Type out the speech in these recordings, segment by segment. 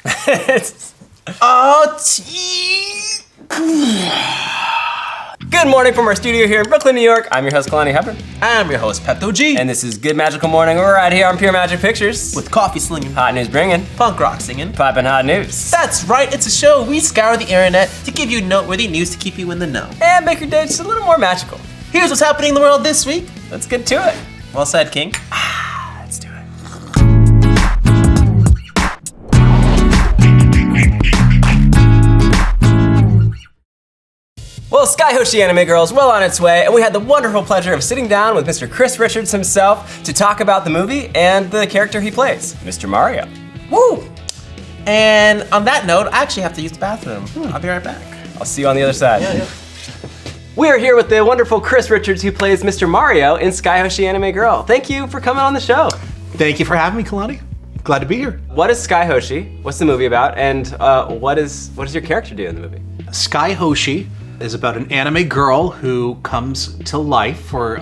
Good morning from our studio here in Brooklyn, New York. I'm your host, Kalani Hepburn. I'm your host, PIKACHU. And this is Good Magical Morning. We're right here on Pure Magic Pictures. With coffee slinging, Hot news bringing, punk rock singing, poppin' hot news. That's right, it's a show we scour the internet to give you noteworthy news to keep you in the know. And make your day just a little more magical. Here's what's happening in the world this week. Let's get to it. Well said, King. Let's do it. Well, Skyhoshi Anime Girl is well on its way, and we had the wonderful pleasure of sitting down with Mr. Chris Richards himself to talk about the movie and the character he plays, Mr. Mario. Woo! And on that note, I actually have to use the bathroom. I'll be right back. I'll see you on the other side. Yeah. We are here with the wonderful Chris Richards, who plays Mr. Mario in Skyhoshi Anime Girl. Thank you for coming on the show. Thank you for having me, Kalani. Glad to be here. What is Skyhoshi? What's the movie about? And what does your character do in the movie? Skyhoshi is about an anime girl who comes to life for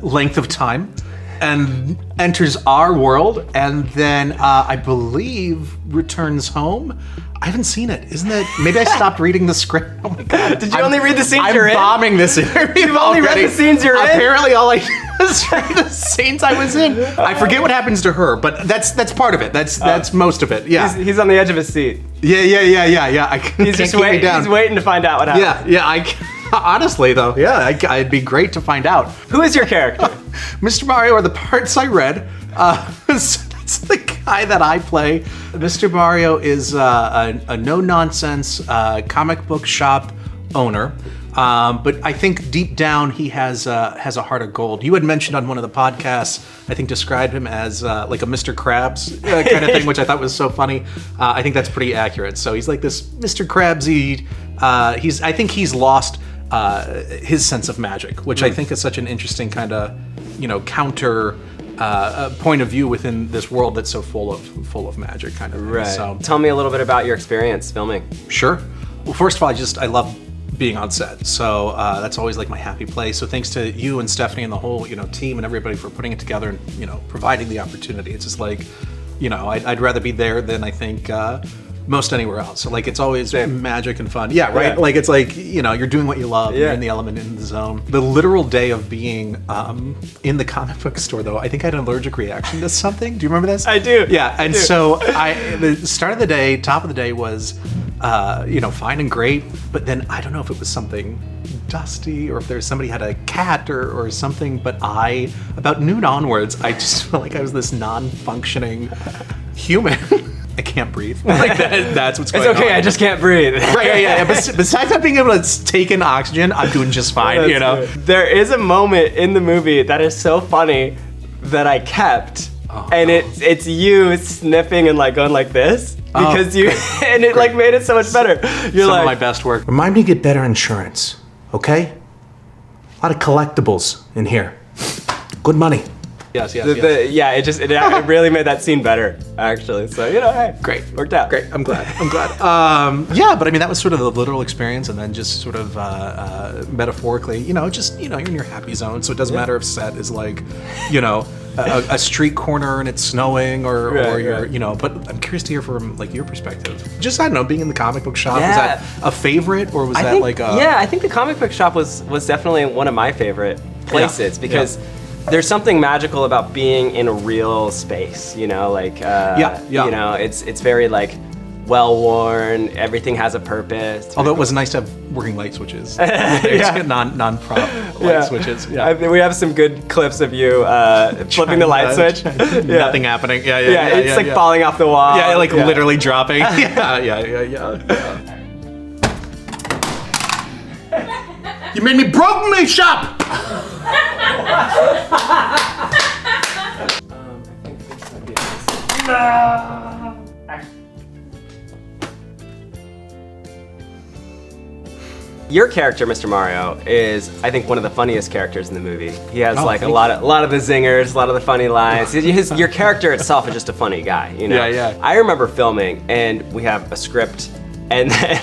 length of time and enters our world, and then I believe returns home. I haven't seen it. Isn't it? Maybe I stopped reading the script. Oh my god! Did you only read the scenes you're in? I'm bombing this interview. You've only read the scenes you're in? Apparently, all I did was read the scenes I was in. I forget what happens to her, but that's part of it. That's most of it. Yeah. He's on the edge of his seat. Yeah. He's just waiting. He's waiting to find out what happens. Yeah. Honestly, though, it'd be great to find out. Who is your character? Mr. Mario are the parts I read. So that's the guy that I play. Mr. Mario is a no-nonsense comic book shop owner. But I think deep down he has a heart of gold. You had mentioned on one of the podcasts, I think described him as like a Mr. Krabs kind of thing, which I thought was so funny. I think that's pretty accurate. So he's like this Mr. Krabsy. I think he's lost his sense of magic, which I think is such an interesting kind of, counter point of view within this world that's so full of magic kind of thing. Right. So tell me a little bit about your experience filming. Sure. Well, first of all, I love being on set, so that's always like my happy place. So thanks to you and Stephanie and the whole team and everybody for putting it together and providing the opportunity. It's just like I'd rather be there than I think most anywhere else. So like it's always magic and fun. Yeah, right. Yeah. Like it's like you're doing what you love. Yeah. You're in the element, in the zone. The literal day of being in the comic book store, though, I think I had an allergic reaction to something. Do you remember this? I do. Yeah, and so the start of the day, top of the day was fine and great, but then I don't know if it was something dusty or if there's somebody had a cat or something, but about noon onwards, I just felt like I was this non-functioning human. I can't breathe. Like that's what's going on. It's okay, I just can't breathe. Right, yeah. Besides not being able to take in oxygen, I'm doing just fine, Good. There is a moment in the movie that is so funny that I kept, it's you sniffing and like going like this. Because and it like made it so much better. You're Some like, of my best work. Remind me to get better insurance, okay? A lot of collectibles in here. Good money. Yes. It really made that scene better, actually. So hey, great, worked out. Great, I'm glad. But I mean that was sort of the literal experience, and then just sort of metaphorically, you're in your happy zone, so it doesn't matter if set is like, a street corner and it's snowing or you're, but I'm curious to hear from like your perspective. Just I don't know, being in the comic book shop, was that a favorite or was I think the comic book shop was definitely one of my favorite places because. There's something magical about being in a real space, it's very like well-worn, everything has a purpose. Although it was nice to have working light switches. non-prop light switches. Yeah. We have some good clips of you flipping the light switch. Nothing happening. It's like falling off the wall. Yeah, literally dropping. Yeah. You made me broke my shop! Your character, Mr. Mario, is I think one of the funniest characters in the movie. He has a lot of the zingers, a lot of the funny lines. Your character itself is just a funny guy, Yeah. I remember filming and we have a script and then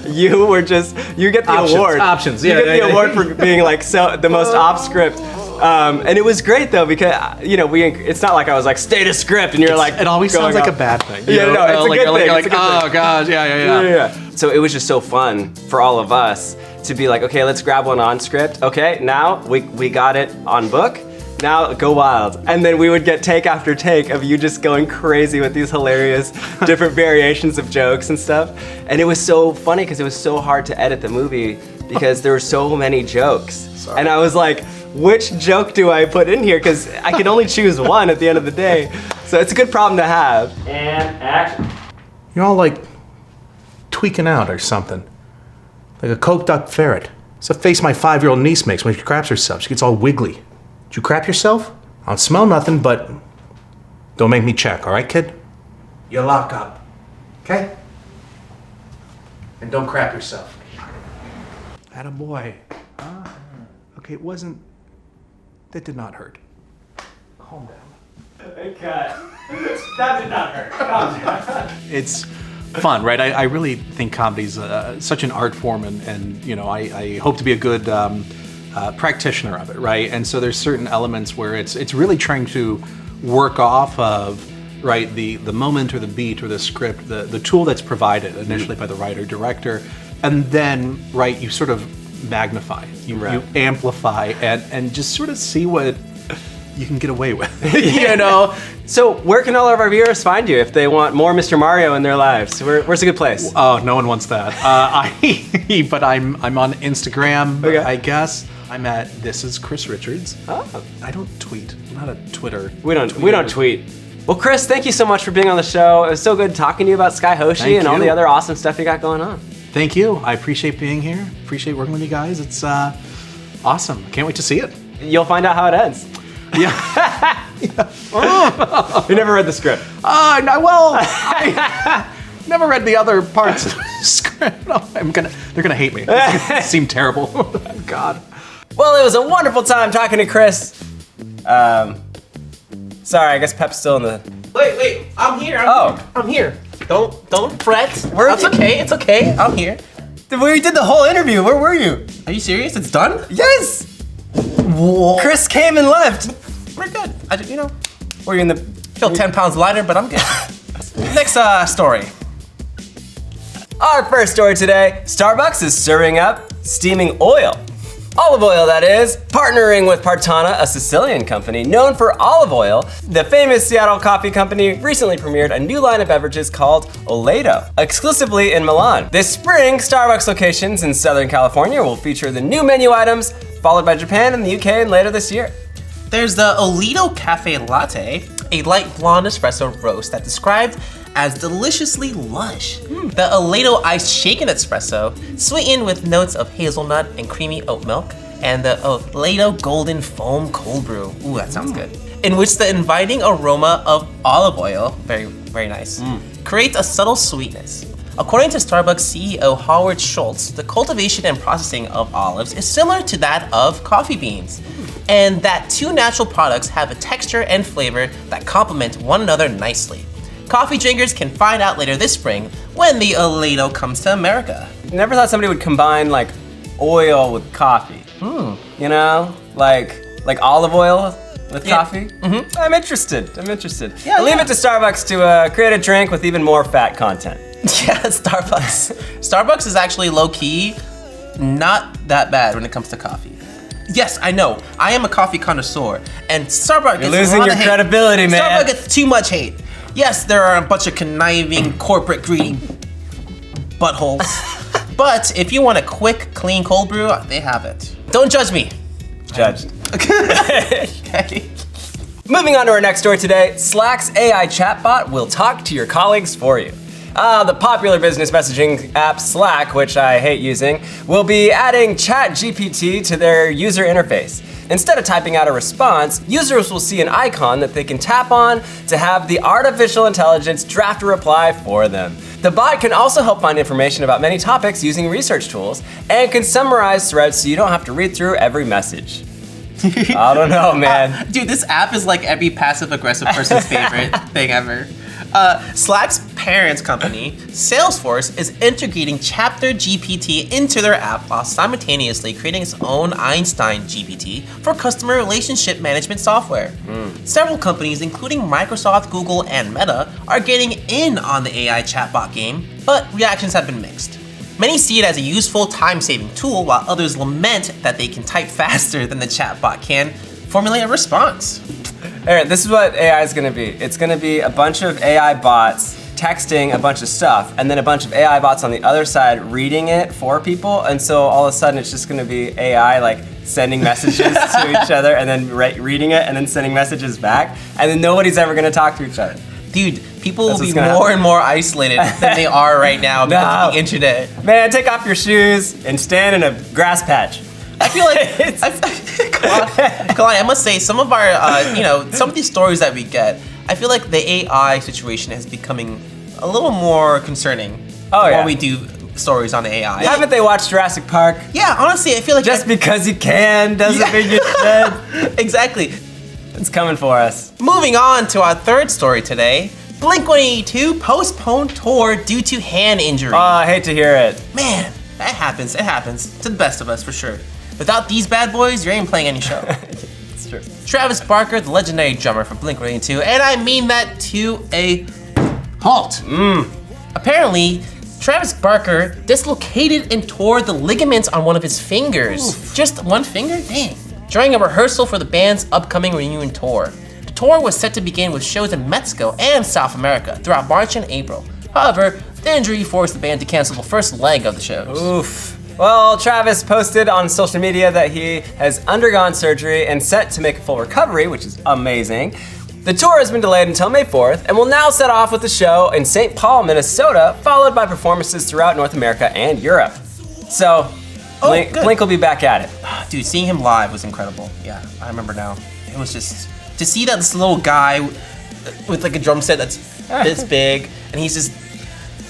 you get the award. Options. You get the award for being like the most off script. And it was great though because it's not like I was like stay to script and you're like it always sounds like a bad thing. Yeah, no, it's a good thing. You're like, oh gosh, yeah. So it was just so fun for all of us to be like, okay, let's grab one on script. Okay, now we got it on book. Now go wild. And then we would get take after take of you just going crazy with these hilarious different variations of jokes and stuff. And it was so funny because it was so hard to edit the movie because there were so many jokes. Sorry. And I was like, which joke do I put in here? Because I can only choose one at the end of the day. So it's a good problem to have. And action. You're all like tweaking out or something. Like a coked up ferret. It's a face my 5-year-old niece makes when she craps herself. She gets all wiggly. Did you crap yourself? I don't smell nothing, but don't make me check, all right, kid? You lock up, okay? And don't crap yourself. Attaboy. Okay, that did not hurt. Calm down. Okay. That did not hurt. Calm down. It's fun, right? I really think comedy's such an art form, and I hope to be a good practitioner of it, right? And so there's certain elements where it's really trying to work off of, right, the moment or the beat or the script, the tool that's provided initially by the writer director, and then, right, you sort of magnify, you amplify, and just sort of see what you can get away with, So where can all of our viewers find you if they want more Mr. Mario in their lives? Where's a good place? Oh, no one wants that. But I'm on Instagram, okay. I guess. I'm at This Is Chris Richards. Oh. I don't tweet. I'm not a Twitter. We don't tweet. Well, Chris, thank you so much for being on the show. It was so good talking to you about Sky Hoshi and all the other awesome stuff you got going on. Thank you. I appreciate being here. Appreciate working with you guys. It's awesome. Can't wait to see it. You'll find out how it ends. Yeah. You never read the script. I never read the other parts of the script. They're gonna hate me. It's gonna seem terrible. God. Well, it was a wonderful time talking to Chris. Sorry, I guess Pep's still in the... Wait, I'm here. I'm here. Don't fret. It's okay. I'm here. We did the whole interview. Where were you? Are you serious? It's done? Yes! Whoa. Chris came and left. We're good. Were you in the... Feel 10 pounds lighter, but I'm good. Next story. Our first story today, Starbucks is serving up steaming oil. Olive oil, that is, partnering with Partana, a Sicilian company known for olive oil. The famous Seattle coffee company recently premiered a new line of beverages called Oledo, exclusively in Milan. This spring, Starbucks locations in Southern California will feature the new menu items, followed by Japan and the UK and later this year. There's the Oledo Cafe Latte, a light blonde espresso roast that's described as deliciously lush. The Oledo Iced Shaken Espresso, sweetened with notes of hazelnut and creamy oat milk, and the Oledo Golden Foam Cold Brew. Ooh, that sounds good. In which the inviting aroma of olive oil, very, very nice, creates a subtle sweetness. According to Starbucks CEO Howard Schultz, the cultivation and processing of olives is similar to that of coffee beans, and that two natural products have a texture and flavor that complement one another nicely. Coffee drinkers can find out later this spring when the Oledo comes to America. Never thought somebody would combine like oil with coffee. You know, like olive oil with coffee. I'm interested. Yeah, Leave it to Starbucks to create a drink with even more fat content. Yeah, Starbucks. Starbucks is actually low-key not that bad when it comes to coffee. Yes, I know. I am a coffee connoisseur, and Starbucks You're gets losing a lot your of hate. credibility, man. Starbucks gets too much hate. Yes, there are a bunch of conniving, corporate greedy buttholes. But if you want a quick, clean cold brew, they have it. Don't judge me. Judged. Okay. Moving on to our next story today, Slack's AI chatbot will talk to your colleagues for you. The popular business messaging app Slack, which I hate using, will be adding ChatGPT to their user interface. Instead of typing out a response, users will see an icon that they can tap on to have the artificial intelligence draft a reply for them. The bot can also help find information about many topics using research tools and can summarize threads so you don't have to read through every message. I don't know, man. Dude, this app is like every passive-aggressive person's favorite thing ever. Slack's parent company, Salesforce, is integrating Chapter GPT into their app while simultaneously creating its own Einstein GPT for customer relationship management software. Several companies, including Microsoft, Google, and Meta, are getting in on the AI chatbot game, but reactions have been mixed. Many see it as a useful time-saving tool, while others lament that they can type faster than the chatbot can formulate a response. Aaron, this is what AI is gonna be. It's gonna be a bunch of AI bots texting a bunch of stuff, and then a bunch of AI bots on the other side reading it for people, and so all of a sudden it's just gonna be AI like sending messages to each other, and then reading it, and then sending messages back, and then nobody's ever gonna talk to each other. Dude, people will be more and more isolated than they are right now because of the internet. Man, take off your shoes and stand in a grass patch. I feel like, Kalai, I must say, some of our, some of these stories that we get, I feel like the AI situation is becoming a little more concerning when we do stories on AI. Haven't they watched Jurassic Park? Yeah, honestly, I feel like just because you can doesn't mean you should. Exactly. It's coming for us. Moving on to our third story today. Blink-182 postponed tour due to hand injury. Oh, I hate to hear it. Man, that happens. It happens to the best of us, for sure. Without these bad boys, you ain't playing any show. It's true. Travis Barker, the legendary drummer for Blink-182, and I mean that to a halt. Apparently, Travis Barker dislocated and tore the ligaments on one of his fingers. Oof. Just one finger? Dang. During a rehearsal for the band's upcoming reunion tour. The tour was set to begin with shows in Mexico and South America throughout March and April. However, the injury forced the band to cancel the first leg of the shows. Oof. Well, Travis posted on social media that he has undergone surgery and set to make a full recovery, which is amazing. The tour has been delayed until May 4th and will now set off with a show in St. Paul, Minnesota, followed by performances throughout North America and Europe. So, Blink will be back at it. Dude, seeing him live was incredible. Yeah, I remember now. It was just, to see that this little guy with like a drum set that's this big, and he's just,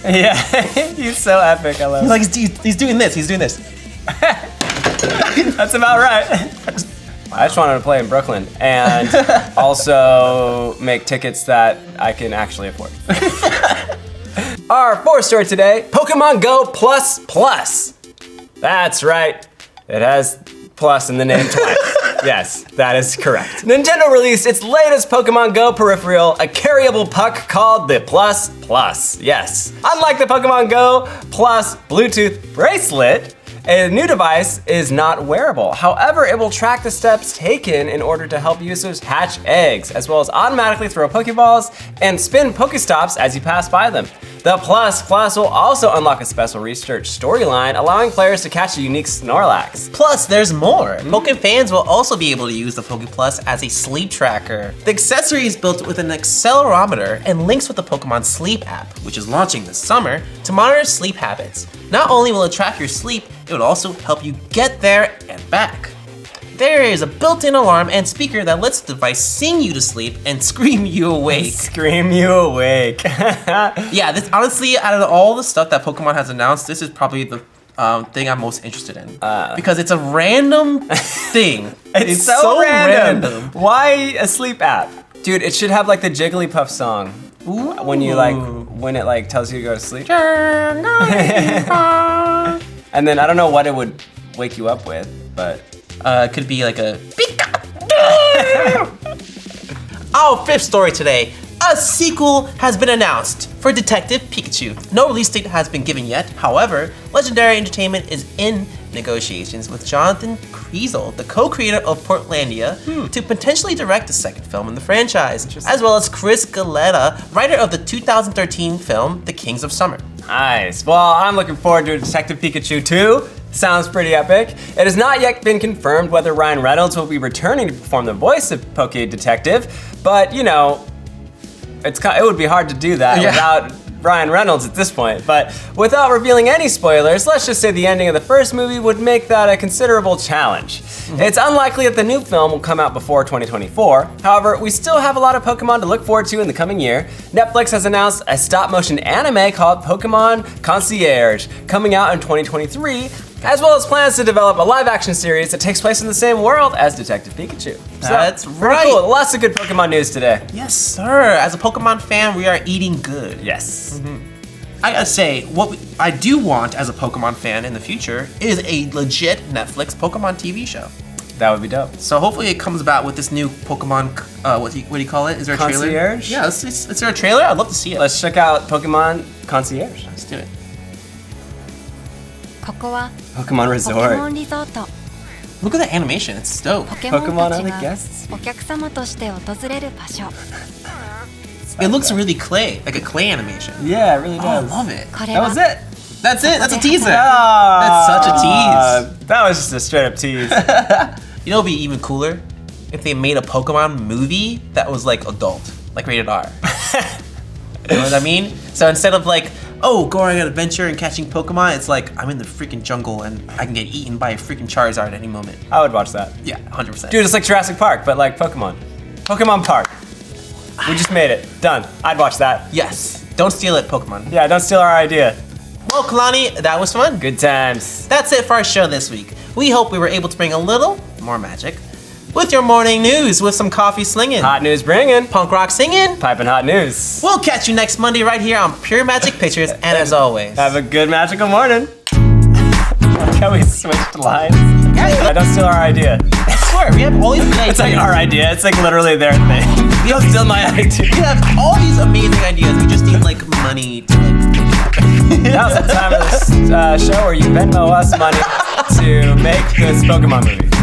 yeah, he's so epic. I love it. He's doing this. That's about right. I just wanted to play in Brooklyn and also make tickets that I can actually afford. Our fourth story today, Pokemon Go Plus. That's right. It has plus in the name twice. Yes, that is correct. Nintendo released its latest Pokemon Go peripheral, a carryable puck called the Plus. Yes. Unlike the Pokemon Go Plus Bluetooth bracelet, a new device is not wearable. However, it will track the steps taken in order to help users hatch eggs, as well as automatically throw Pokeballs and spin Pokestops as you pass by them. The Plus will also unlock a special research storyline, allowing players to catch a unique Snorlax. Plus, there's more. Poke fans will also be able to use the Poke Plus as a sleep tracker. The accessory is built with an accelerometer and links with the Pokemon Sleep app, which is launching this summer, to monitor sleep habits. Not only will it track your sleep, it will also help you get there and back. There is a built-in alarm and speaker that lets the device sing you to sleep and scream you awake. Scream you awake. Yeah, this honestly, out of all the stuff that Pokemon has announced, this is probably the thing I'm most interested in. Because it's a random thing. It's so random. Why a sleep app? Dude, it should have like the Jigglypuff song. Ooh. When it like tells you to go to sleep. And then I don't know what it would wake you up with, but it could be like a PIKACHU. Our fifth story today. A sequel has been announced for Detective Pikachu. No release date has been given yet. However, Legendary Entertainment is in negotiations with Jonathan Kriesel, the co-creator of Portlandia, to potentially direct the second film in the franchise, as well as Chris Galetta, writer of the 2013 film The Kings of Summer. Nice. Well, I'm looking forward to Detective Pikachu 2. Sounds pretty epic. It has not yet been confirmed whether Ryan Reynolds will be returning to perform the voice of Poke Detective, but you know, it would be hard to do that without Ryan Reynolds at this point. But without revealing any spoilers, let's just say the ending of the first movie would make that a considerable challenge. It's unlikely that the new film will come out before 2024. However, we still have a lot of Pokemon to look forward to in the coming year. Netflix has announced a stop-motion anime called Pokemon Concierge, coming out in 2023, as well as plans to develop a live-action series that takes place in the same world as Detective Pikachu. So, That's pretty right. Cool. Lots of good Pokemon news today. Yes, sir. As a Pokemon fan, we are eating good. Yes. I gotta say, I do want as a Pokemon fan in the future is a legit Netflix Pokemon TV show. That would be dope. So hopefully it comes about with this new Pokemon, what do you call it? Is there a trailer? Concierge? Yeah, is there a trailer? I'd love to see it. Let's check out Pokemon Concierge. Let's do it. ここは Pokemon ポケモ Resort. ンリゾート Look at the animation, it's dope. ポケモン Pokemon た are ち the が guests. お客様として訪れる場所 It looks really clay, like a clay animation. Yeah, it really Oh, I does. love it. これ That は was it. That's it, that's a teaser. Ah, That's such a tease. That was just a straight up tease. You know, it'd be even cooler if they made a Pokemon movie that was like adult, like rated R. You know what I mean? So instead of like, oh, going on an adventure and catching Pokemon, it's like I'm in the freaking jungle and I can get eaten by a freaking Charizard at any moment. I would watch that. Yeah, 100%. Dude, it's like Jurassic Park, but like Pokemon. Pokemon Park. We just made it. Done. I'd watch that. Yes. Don't steal it, Pokemon. Yeah, don't steal our idea. Well, Kalani, that was fun. Good times. That's it for our show this week. We hope we were able to bring a little more magic with your morning news with some coffee slinging, Hot news bringing. punk rock singing. Piping hot news. We'll catch you next Monday right here on Pure Magic Pictures, and as always, Have a good magical morning. Like how we switched lines. Yeah, don't steal our idea. I swear, we have all these good It's like ideas. our idea. It's like literally their thing. Don't steal my idea. We have all these amazing ideas. We just need like money to like. Now's the time of this show where you Venmo us money to make this Pokemon movie.